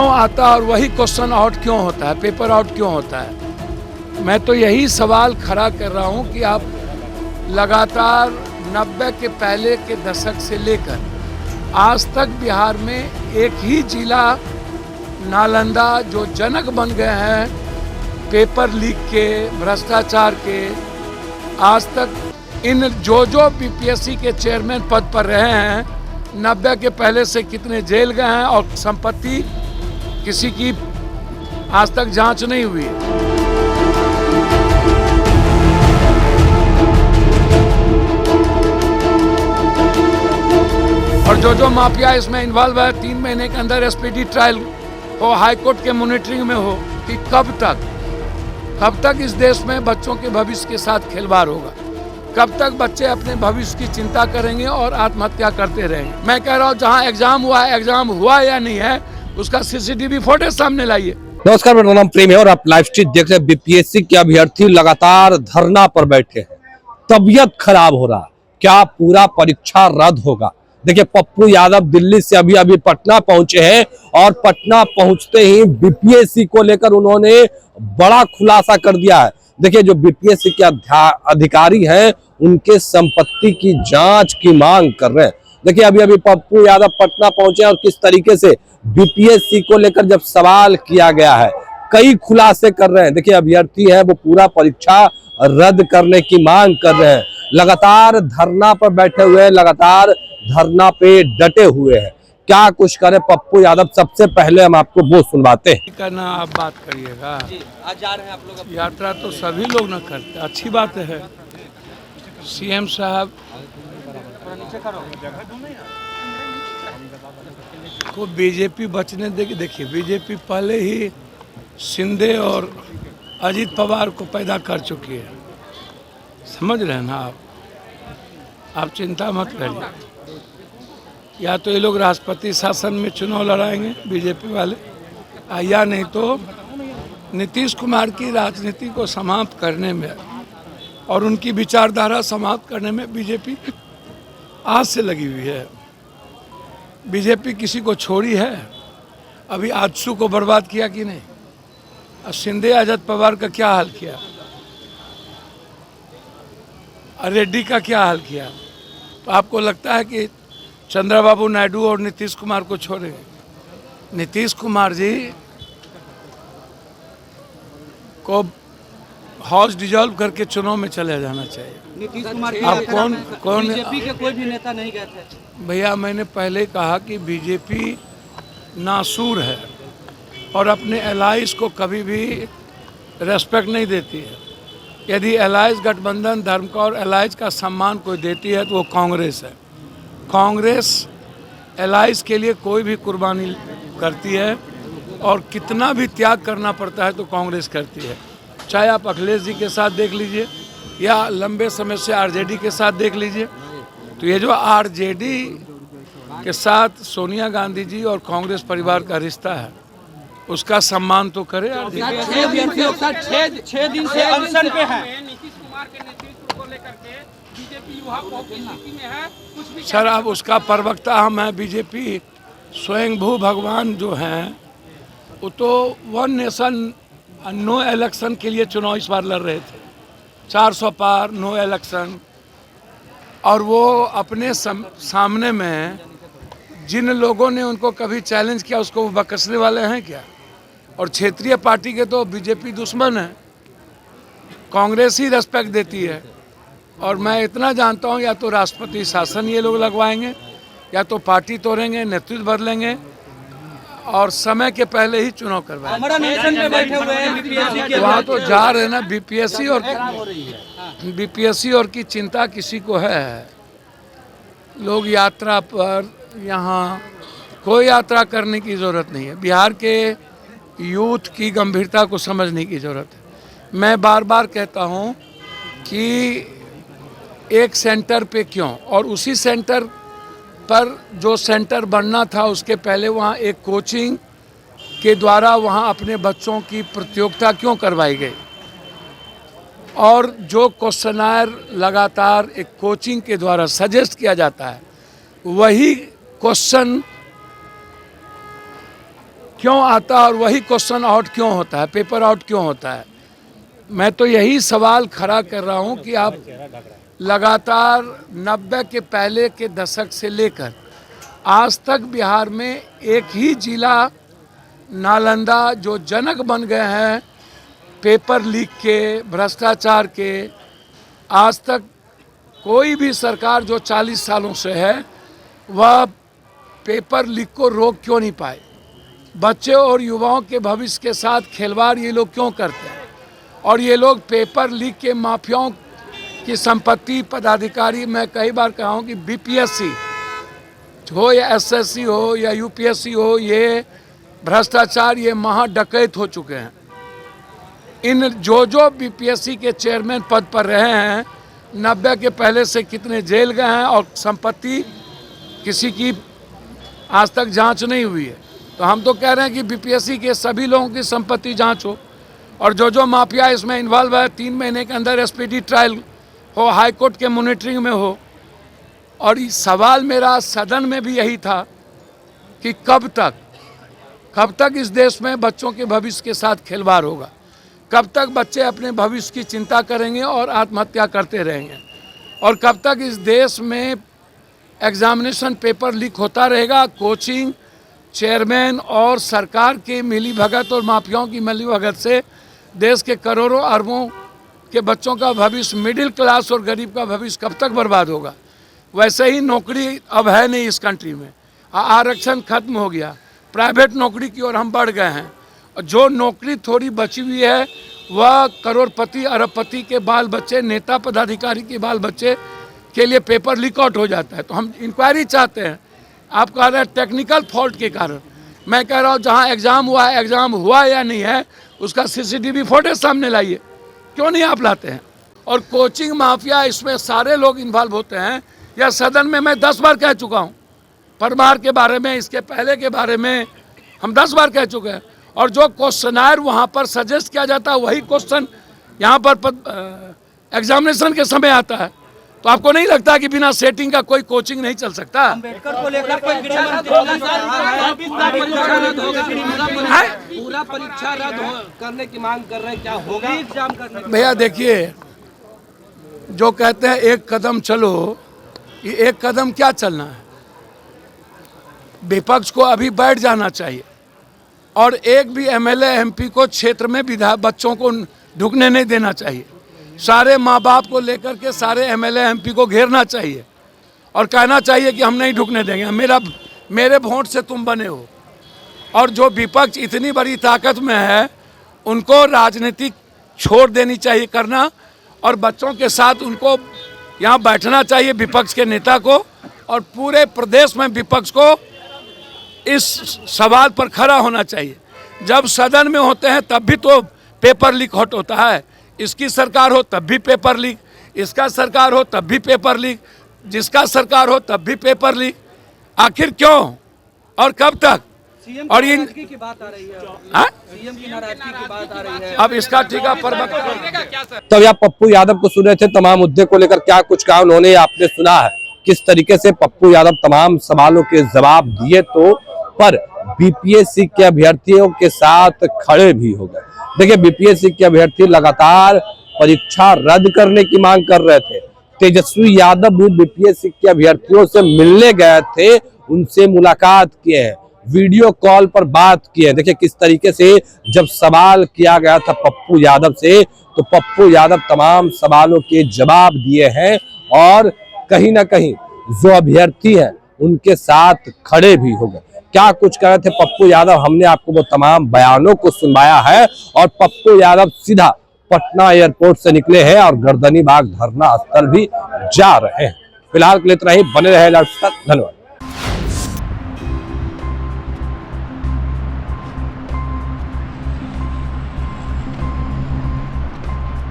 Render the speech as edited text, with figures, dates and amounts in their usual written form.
क्यों आता है और वही क्वेश्चन आउट क्यों होता है, पेपर आउट क्यों होता है। मैं तो यही सवाल खड़ा कर रहा हूं कि आप लगातार 90 के पहले के दशक से लेकर आज तक बिहार में एक ही जिला नालंदा जो जनक बन गए हैं पेपर लीक के, भ्रष्टाचार के, आज तक इन जो बीपीएससी के चेयरमैन पद पर रहे हैं 90 के पहले से कितने जेल गए हैं और संपत्ति किसी की आज तक जांच नहीं हुई है। और जो माफिया इसमें इन्वॉल्व है 3 महीने के अंदर एसपीडी ट्रायल हो, हाई कोर्ट के मॉनिटरिंग में हो कि कब तक इस देश में बच्चों के भविष्य के साथ खिलवाड़ होगा, कब तक बच्चे अपने भविष्य की चिंता करेंगे और आत्महत्या करते रहेंगे। मैं कह रहा हूँ जहाँ एग्जाम हुआ या नहीं है उसका सीसीटीवी फुटेज सामने लाइए। नमस्कार, मेरा नाम प्रेम है और आप लाइव स्ट्रीम देख रहे हैं। बीपीएससी के अभ्यर्थी लगातार धरना पर बैठे हैं, तबीयत खराब हो रहा, क्या पूरा परीक्षा रद्द होगा। देखिए, पप्पू यादव दिल्ली से अभी पटना पहुंचे हैं और पटना पहुंचते ही बीपीएससी को लेकर उन्होंने बड़ा खुलासा कर दिया है। देखिए, जो बीपीएससी के अधिकारी हैं उनके संपत्ति की जांच की मांग कर रहे हैं। देखिए, अभी पप्पू यादव पटना पहुंचे और किस तरीके से बीपीएससी को लेकर जब सवाल किया गया है, कई खुलासे कर रहे हैं। देखिए, अभ्यर्थी है वो पूरा परीक्षा रद्द करने की मांग कर रहे हैं, लगातार धरना पर बैठे हुए हैं, लगातार धरना पे डटे हुए हैं। क्या कुछ करे पप्पू यादव, सबसे पहले हम आपको वो सुनवाते हैं। करना आप बात करिएगा, आज जा रहे हैं आप लोग। यात्रा तो सभी लोग न करते, अच्छी बात है। सीएम साहब को बीजेपी बचने देगी। देखिए, बीजेपी पहले ही शिंदे और अजीत पवार को पैदा कर चुकी है, समझ रहे हैं ना आप चिंता मत करिए। या तो ये लोग राष्ट्रपति शासन में चुनाव लड़ाएंगे बीजेपी वाले, या नहीं तो नीतीश कुमार की राजनीति को समाप्त करने में और उनकी विचारधारा समाप्त करने में बीजेपी आज से लगी हुई है। बीजेपी किसी को छोड़ी है? अभी आजसू को बर्बाद किया कि नहीं? और शिंदे अजित पवार का क्या हाल किया? रेड्डी का क्या हाल किया? तो आपको लगता है कि चंद्रबाबू नायडू और नीतीश कुमार को छोड़ेंगे? नीतीश कुमार जी को हाउस डिजॉल्व करके चुनाव में चले जाना चाहिए। नीतीश कुमार आप कौन बीजेपी के कोई भी नेता नहीं गए थे। भैया, मैंने पहले कहा कि बीजेपी नासूर है और अपने एलाइज को कभी भी रेस्पेक्ट नहीं देती है। यदि एलाइज गठबंधन धर्म का और एलाइज का सम्मान कोई देती है तो वो कांग्रेस है। कांग्रेस एलाइज के लिए कोई भी कुर्बानी करती है और कितना भी त्याग करना पड़ता है तो कांग्रेस करती है। चाहे आप अखिलेश जी के साथ देख लीजिए या लंबे समय से आरजेडी के साथ देख लीजिए। तो ये जो आरजेडी के साथ सोनिया गांधी जी और कांग्रेस परिवार का रिश्ता है उसका सम्मान तो करे। 6 दिन से अनशन पे है। नीतीश कुमार के नेतृत्व को लेकर के बीजेपी बहुत स्थिति में है। कुछ भी सर, अब उसका प्रवक्ता हम हैं। बीजेपी स्वयंभू भगवान जो हैं वो तो 1 नेशन नो इलेक्शन के लिए चुनाव इस बार लड़ रहे थे, 400 पार नो इलेक्शन। और वो अपने सामने में जिन लोगों ने उनको कभी चैलेंज किया उसको वो बकसने वाले हैं क्या? और क्षेत्रीय पार्टी के तो बीजेपी दुश्मन है, कांग्रेस ही रेस्पेक्ट देती है। और मैं इतना जानता हूँ या तो राष्ट्रपति शासन ये लोग लगवाएंगे या तो पार्टी तोड़ेंगे, नेतृत्व बदलेंगे और समय के पहले ही चुनाव करवाएंगे। हमारा नेशन पे बैठे हुए हैं बीपीएससी के। वहाँ तो जा रहे ना बीपीएससी और की चिंता किसी को है? लोग यात्रा पर, यहाँ कोई यात्रा करने की ज़रूरत नहीं है। बिहार के यूथ की गंभीरता को समझने की ज़रूरत है। मैं बार बार कहता हूँ कि एक सेंटर पे क्यों, और उसी सेंटर पर जो सेंटर बनना था उसके पहले वहाँ एक कोचिंग के द्वारा वहाँ अपने बच्चों की प्रतियोगिता क्यों करवाई गई? और जो क्वेश्चनर लगातार एक कोचिंग के द्वारा सजेस्ट किया जाता है वही क्वेश्चन क्यों आता है और वही क्वेश्चन आउट क्यों होता है, पेपर आउट क्यों होता है। मैं तो यही सवाल खड़ा कर रहा हूं कि आप लगातार 90 के पहले के दशक से लेकर आज तक बिहार में एक ही जिला नालंदा जो जनक बन गए हैं पेपर लीक के, भ्रष्टाचार के, आज तक कोई भी सरकार जो 40 सालों से है वह पेपर लीक को रोक क्यों नहीं पाए। बच्चे और युवाओं के भविष्य के साथ खिलवाड़ ये लोग क्यों करते हैं, और ये लोग पेपर लीक के माफियाओं की संपत्ति, पदाधिकारी, मैं कई बार कहा हूँ कि बीपीएससी हो या एसएससी हो या यूपीएससी हो, ये भ्रष्टाचार, ये महा डकैत हो चुके हैं। इन जो बीपीएससी के चेयरमैन पद पर रहे हैं 90 के पहले से कितने जेल गए हैं और संपत्ति किसी की आज तक जांच नहीं हुई है। तो हम तो कह रहे हैं कि बीपीएससी के सभी लोगों की संपत्ति जांच हो और जो माफिया इसमें इन्वॉल्व है 3 महीने के अंदर एसपीडी ट्रायल हो, हाई कोर्ट के मॉनिटरिंग में हो। और सवाल मेरा सदन में भी यही था कि कब तक इस देश में बच्चों के भविष्य के साथ खिलवाड़ होगा, कब तक बच्चे अपने भविष्य की चिंता करेंगे और आत्महत्या करते रहेंगे, और कब तक इस देश में एग्जामिनेशन पेपर लीक होता रहेगा। कोचिंग चेयरमैन और सरकार की मिलीभगत और माफियाओं की मिलीभगत से देश के करोड़ों अरबों के बच्चों का भविष्य, मिडिल क्लास और गरीब का भविष्य कब तक बर्बाद होगा। वैसे ही नौकरी अब है नहीं इस कंट्री में, आरक्षण खत्म हो गया, प्राइवेट नौकरी की ओर हम बढ़ गए हैं। और जो नौकरी थोड़ी बची हुई है वह करोड़पति अरबपति के बाल बच्चे, नेता पदाधिकारी के बाल बच्चे के लिए पेपर लीक आउट हो जाता है। तो हम इंक्वायरी चाहते हैं। आप कह रहे हैं टेक्निकल फॉल्ट के कारण, मैं कह रहा हूँ जहाँ एग्ज़ाम हुआ है, एग्ज़ाम हुआ या नहीं है उसका सीसीटीवी फुटेज सामने लाइए, क्यों नहीं आप लाते हैं। और कोचिंग माफिया, इसमें सारे लोग इन्वॉल्व होते हैं। यह सदन में मैं 10 बार कह चुका हूँ, परमार के बारे में, इसके पहले के बारे में हम 10 बार कह चुके हैं। और जो क्वेश्चनायर वहाँ पर सजेस्ट किया जाता है वही क्वेश्चन यहाँ पर एग्जामिनेशन के समय आता है। तो आपको नहीं लगता कि बिना सेटिंग का कोई कोचिंग नहीं चल सकता? अम्बेडकर को लेकर पूरा परीक्षा रद्द करने की मांग कर रहे हैं, क्या होगा एग्जाम करने? भैया देखिए, जो कहते हैं एक कदम चलो, ये एक कदम क्या चलना है। विपक्ष को अभी बैठ जाना चाहिए और एक भी एमएलए एमपी को क्षेत्र में बच्चों को ढुकने नहीं देना चाहिए। सारे माँ बाप को लेकर के सारे एमएलए एमपी को घेरना चाहिए और कहना चाहिए कि हम नहीं ढुकने देंगे, मेरे वोट से तुम बने हो। और जो विपक्ष इतनी बड़ी ताकत में है उनको राजनीति छोड़ देनी चाहिए करना, और बच्चों के साथ उनको यहाँ बैठना चाहिए विपक्ष के नेता को, और पूरे प्रदेश में विपक्ष को इस सवाल पर खड़ा होना चाहिए। जब सदन में होते हैं तब भी तो पेपर लीक होता है, इसकी सरकार हो तब भी पेपर लीक, इसका सरकार हो तब भी पेपर लीक, जिसका सरकार हो तब भी पेपर लीक। आखिर क्यों और कब तक? और इन की बात आ रही है, सीएम की नाराजगी की बात आ रही है। अब इसका टीका पर तब आप पप्पू यादव को सुन रहे थे, तमाम मुद्दे को लेकर क्या कुछ कहा उन्होंने, आपने सुना है किस तरीके से पप्पू यादव तमाम सवालों के जवाब दिए, तो पर बीपीएससी के अभ्यर्थियों के साथ खड़े भी हो गए। देखिए, बीपीएससी के अभ्यर्थी लगातार परीक्षा रद्द करने की मांग कर रहे थे। तेजस्वी यादव भी बीपीएससी के अभ्यर्थियों से मिलने गए थे, उनसे मुलाकात किए हैं, वीडियो कॉल पर बात की है। देखिए किस तरीके से जब सवाल किया गया था पप्पू यादव से, तो पप्पू यादव तमाम सवालों के जवाब दिए हैं और कहीं ना कहीं जो अभ्यर्थी है उनके साथ खड़े भी हो गए। क्या कुछ कह रहे थे पप्पू यादव, हमने आपको वो तमाम बयानों को सुनवाया है। और पप्पू यादव सीधा पटना एयरपोर्ट से निकले हैं और गर्दनीबाग धरना स्थल भी जा रहे हैं। फिलहाल के लिए इतना ही, बने रहे लाइव के साथ। धन्यवाद।